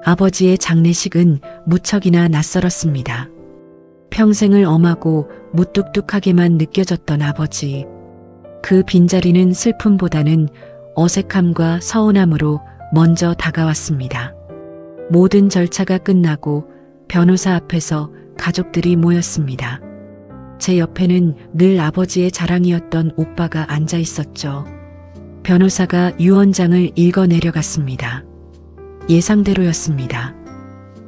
아버지의 장례식은 무척이나 낯설었습니다. 평생을 엄하고 무뚝뚝하게만 느껴졌던 아버지. 그 빈자리는 슬픔보다는 어색함과 서운함으로 먼저 다가왔습니다. 모든 절차가 끝나고 변호사 앞에서 가족들이 모였습니다. 제 옆에는 늘 아버지의 자랑이었던 오빠가 앉아 있었죠. 변호사가 유언장을 읽어 내려갔습니다. 예상대로였습니다.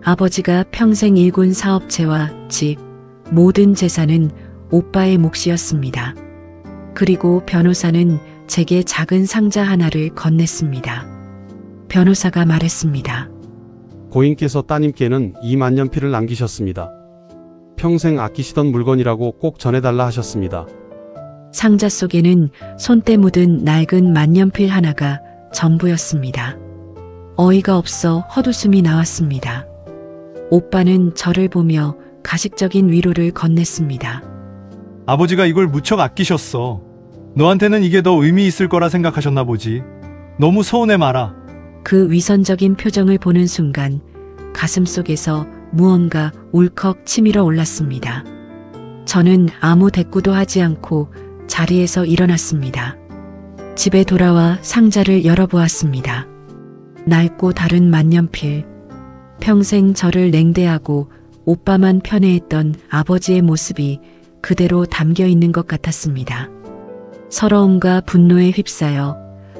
아버지가 평생 일군 사업체와 집, 모든 재산은 오빠의 몫이었습니다. 그리고 변호사는 제게 작은 상자 하나를 건넸습니다. 변호사가 말했습니다. 고인께서 따님께는 이 만년필을 남기셨습니다. 평생 아끼시던 물건이라고 꼭 전해달라 하셨습니다. 상자 속에는 손때 묻은 낡은 만년필 하나가 전부였습니다. 어이가 없어 헛웃음이 나왔습니다. 오빠는 저를 보며 가식적인 위로를 건넸습니다. 아버지가 이걸 무척 아끼셨어. 너한테는 이게 더 의미 있을 거라 생각하셨나 보지. 너무 서운해 마라. 그 위선적인 표정을 보는 순간 가슴속에서 무언가 울컥 치밀어 올랐습니다. 저는 아무 대꾸도 하지 않고 자리에서 일어났습니다. 집에 돌아와 상자를 열어보았습니다. 낡고 다른 만년필, 평생 저를 냉대하고 오빠만 편애했던 아버지의 모습이 그대로 담겨 있는 것 같았습니다. 서러움과 분노에 휩싸여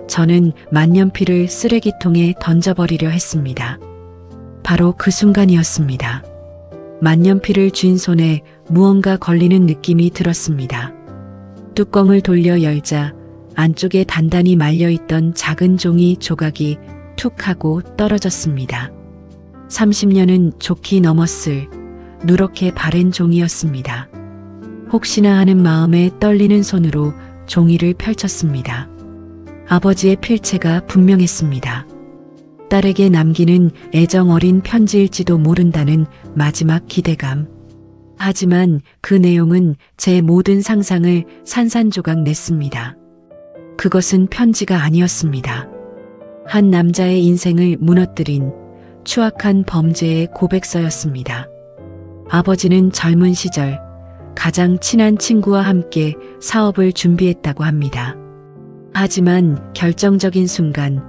저는 만년필을 쓰레기통에 던져버리려 했습니다. 바로 그 순간이었습니다. 만년필을 쥔 손에 무언가 걸리는 느낌이 들었습니다. 뚜껑을 돌려 열자 안쪽에 단단히 말려있던 작은 종이 조각이 툭 하고 떨어졌습니다. 30년은 좋게 넘었을 누렇게 바랜 종이였습니다. 혹시나 하는 마음에 떨리는 손으로 종이를 펼쳤습니다. 아버지의 필체가 분명했습니다. 딸에게 남기는 애정 어린 편지일지도 모른다는 마지막 기대감. 하지만 그 내용은 제 모든 상상을 산산조각 냈습니다. 그것은 편지가 아니었습니다. 한 남자의 인생을 무너뜨린 추악한 범죄의 고백서였습니다. 아버지는 젊은 시절 가장 친한 친구와 함께 사업을 준비했다고 합니다. 하지만 결정적인 순간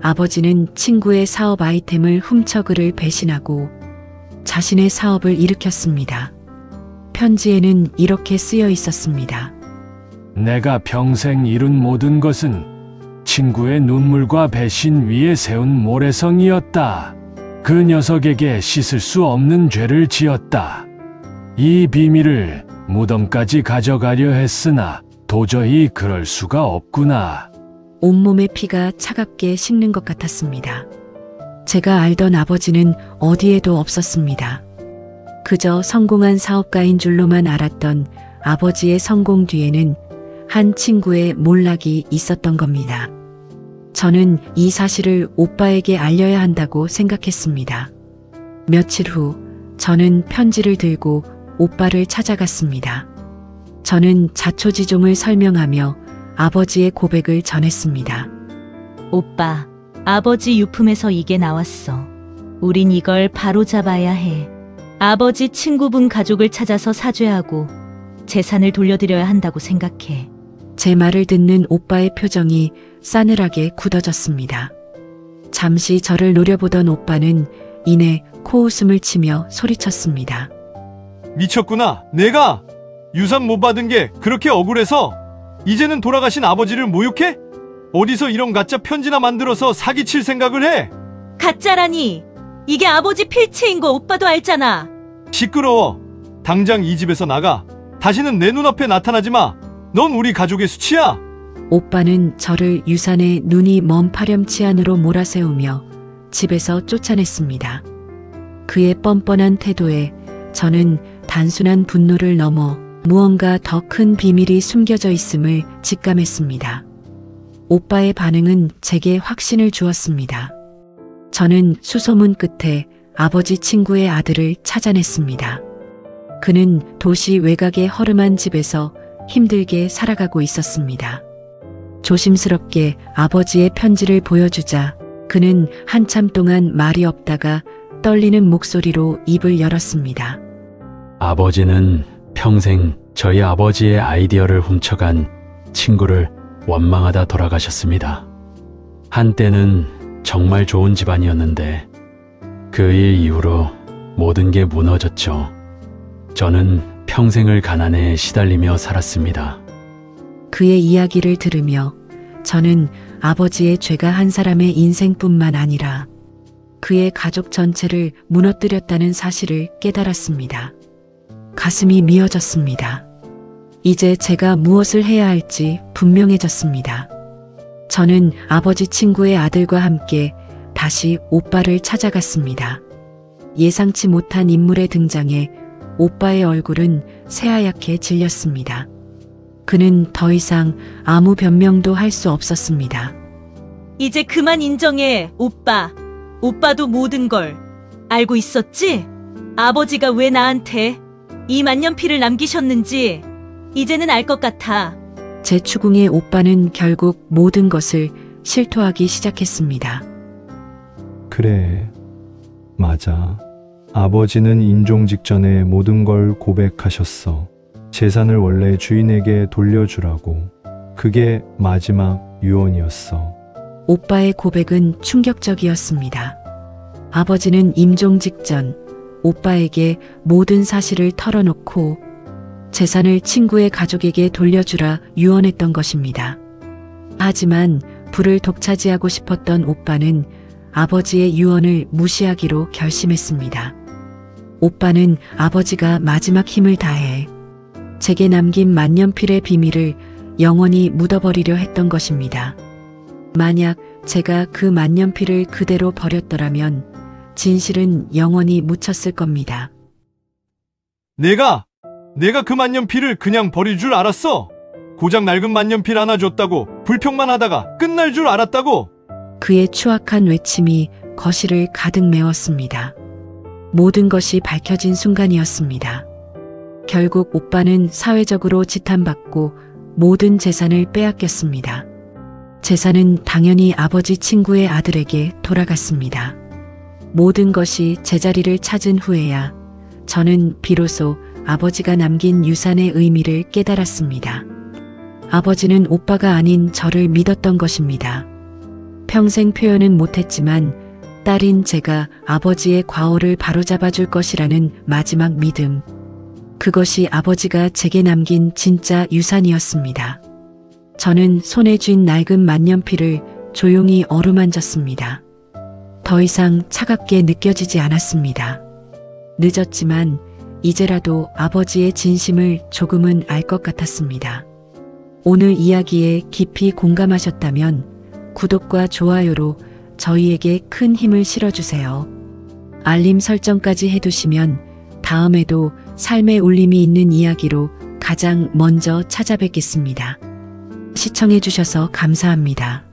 아버지는 친구의 사업 아이템을 훔쳐 그를 배신하고 자신의 사업을 일으켰습니다. 편지에는 이렇게 쓰여 있었습니다. 내가 평생 이룬 모든 것은 친구의 눈물과 배신 위에 세운 모래성이었다. 그 녀석에게 씻을 수 없는 죄를 지었다. 이 비밀을 무덤까지 가져가려 했으나 도저히 그럴 수가 없구나. 온몸의 피가 차갑게 식는 것 같았습니다. 제가 알던 아버지는 어디에도 없었습니다. 그저 성공한 사업가인 줄로만 알았던 아버지의 성공 뒤에는 한 친구의 몰락이 있었던 겁니다. 저는 이 사실을 오빠에게 알려야 한다고 생각했습니다. 며칠 후 저는 편지를 들고 오빠를 찾아갔습니다. 저는 자초지종을 설명하며 아버지의 고백을 전했습니다. 오빠, 아버지 유품에서 이게 나왔어. 우린 이걸 바로 잡아야 해. 아버지 친구분 가족을 찾아서 사죄하고 재산을 돌려드려야 한다고 생각해. 제 말을 듣는 오빠의 표정이 싸늘하게 굳어졌습니다. 잠시 저를 노려보던 오빠는 이내 코웃음을 치며 소리쳤습니다. 미쳤구나. 내가 유산 못 받은 게 그렇게 억울해서 이제는 돌아가신 아버지를 모욕해? 어디서 이런 가짜 편지나 만들어서 사기칠 생각을 해? 가짜라니! 이게 아버지 필체인 거 오빠도 알잖아. 시끄러워. 당장 이 집에서 나가. 다시는 내 눈앞에 나타나지 마. 넌 우리 가족의 수치야. 오빠는 저를 유산의 눈이 먼 파렴치 안으로 몰아세우며 집에서 쫓아냈습니다. 그의 뻔뻔한 태도에 저는 단순한 분노를 넘어 무언가 더 큰 비밀이 숨겨져 있음을 직감했습니다. 오빠의 반응은 제게 확신을 주었습니다. 저는 수소문 끝에 아버지 친구의 아들을 찾아냈습니다. 그는 도시 외곽의 허름한 집에서 힘들게 살아가고 있었습니다. 조심스럽게 아버지의 편지를 보여주자 그는 한참 동안 말이 없다가 떨리는 목소리로 입을 열었습니다. 아버지는 평생 저희 아버지의 아이디어를 훔쳐간 친구를 원망하다 돌아가셨습니다. 한때는 정말 좋은 집안이었는데 그 일 이후로 모든 게 무너졌죠. 저는 평생을 가난에 시달리며 살았습니다. 그의 이야기를 들으며 저는 아버지의 죄가 한 사람의 인생뿐만 아니라 그의 가족 전체를 무너뜨렸다는 사실을 깨달았습니다. 가슴이 미어졌습니다. 이제 제가 무엇을 해야 할지 분명해졌습니다. 저는 아버지 친구의 아들과 함께 다시 오빠를 찾아갔습니다. 예상치 못한 인물의 등장에 오빠의 얼굴은 새하얗게 질렸습니다. 그는 더 이상 아무 변명도 할 수 없었습니다. 이제 그만 인정해, 오빠. 오빠도 모든 걸 알고 있었지? 아버지가 왜 나한테 이 만년필을 남기셨는지 이제는 알 것 같아. 제 추궁의 오빠는 결국 모든 것을 실토하기 시작했습니다. 그래, 맞아. 아버지는 임종 직전에 모든 걸 고백하셨어. 재산을 원래 주인에게 돌려주라고. 그게 마지막 유언이었어. 오빠의 고백은 충격적이었습니다. 아버지는 임종 직전 오빠에게 모든 사실을 털어놓고 재산을 친구의 가족에게 돌려주라 유언했던 것입니다. 하지만 불을 독차지하고 싶었던 오빠는 아버지의 유언을 무시하기로 결심했습니다. 오빠는 아버지가 마지막 힘을 다해 제게 남긴 만년필의 비밀을 영원히 묻어버리려 했던 것입니다. 만약 제가 그 만년필을 그대로 버렸더라면 진실은 영원히 묻혔을 겁니다. 내가 그 만년필을 그냥 버릴 줄 알았어. 고작 낡은 만년필 하나 줬다고 불평만 하다가 끝날 줄 알았다고. 그의 추악한 외침이 거실을 가득 메웠습니다. 모든 것이 밝혀진 순간이었습니다. 결국 오빠는 사회적으로 지탄받고 모든 재산을 빼앗겼습니다. 재산은 당연히 아버지 친구의 아들에게 돌아갔습니다. 모든 것이 제자리를 찾은 후에야 저는 비로소 아버지가 남긴 유산의 의미를 깨달았습니다. 아버지는 오빠가 아닌 저를 믿었던 것입니다. 평생 표현은 못했지만 딸인 제가 아버지의 과오를 바로잡아 줄 것이라는 마지막 믿음. 그것이 아버지가 제게 남긴 진짜 유산이었습니다. 저는 손에 쥔 낡은 만년필을 조용히 어루만졌습니다. 더 이상 차갑게 느껴지지 않았습니다. 늦었지만 이제라도 아버지의 진심을 조금은 알 것 같았습니다. 오늘 이야기에 깊이 공감하셨다면 구독과 좋아요로 저희에게 큰 힘을 실어주세요. 알림 설정까지 해두시면 다음에도 삶의 울림이 있는 이야기로 가장 먼저 찾아뵙겠습니다. 시청해주셔서 감사합니다.